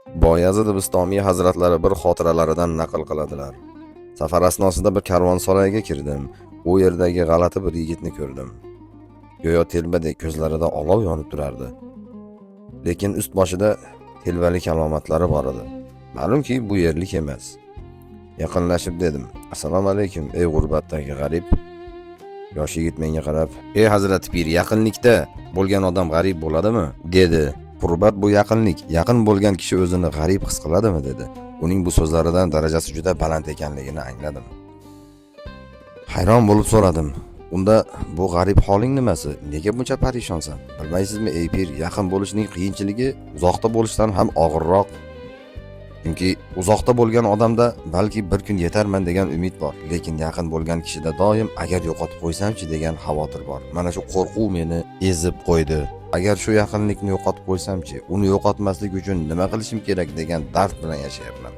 Boyazid Bistomiy hazratlari bir xotiralaridan naql qiladilar. Safar asnosida bir karvonsaroyga kirdim. U yerdagi g'alati bir yigitni ko'rdim. Go'yo telbadek ko'zlarida olov yonib turardi. Lekin ust boshida telbalik alomatlari bor edi. Ma'lumki, bu yerlik emas. Yaqinlashib dedim: "Assalomu alaykum, ey g'urbatdagi g'arib." Yosh yigit menga qarab: "Ey Hazrat Pir, yaqinlikda bo'lgan odam g'arib bo'ladimi?" dedi. "Qurbat bu yaqinlik. Yaqin bo'lgan kishi o'zini g'arib his qiladimi?" dedi. Uning bu so'zlaridan darajasi juda baland ekanligini angladim. Hayron bo'lib so'radim: "Unda bu g'arib holing nimasi? Nega buncha parishonsan? Bilmaysizmi, ey Pir, yaqin bo'lishning qiyinchiligi uzoqda bo'lishdan ham og'irroq. Chunki uzoqda bo'lgan odamda balki bir kun yetarman degan umid bor, lekin yaqin bo'lgan kishida doim agar yo'qotib qo'ysamchi degan xavotir bor. Mana shu qo'rquv meni ezib qo'ydi. Agar shu yaqinlikni yo'qotib qo'ysam-chi, uni yo'qotmaslik uchun nima qilishim kerak degan dard bilan yashayapman."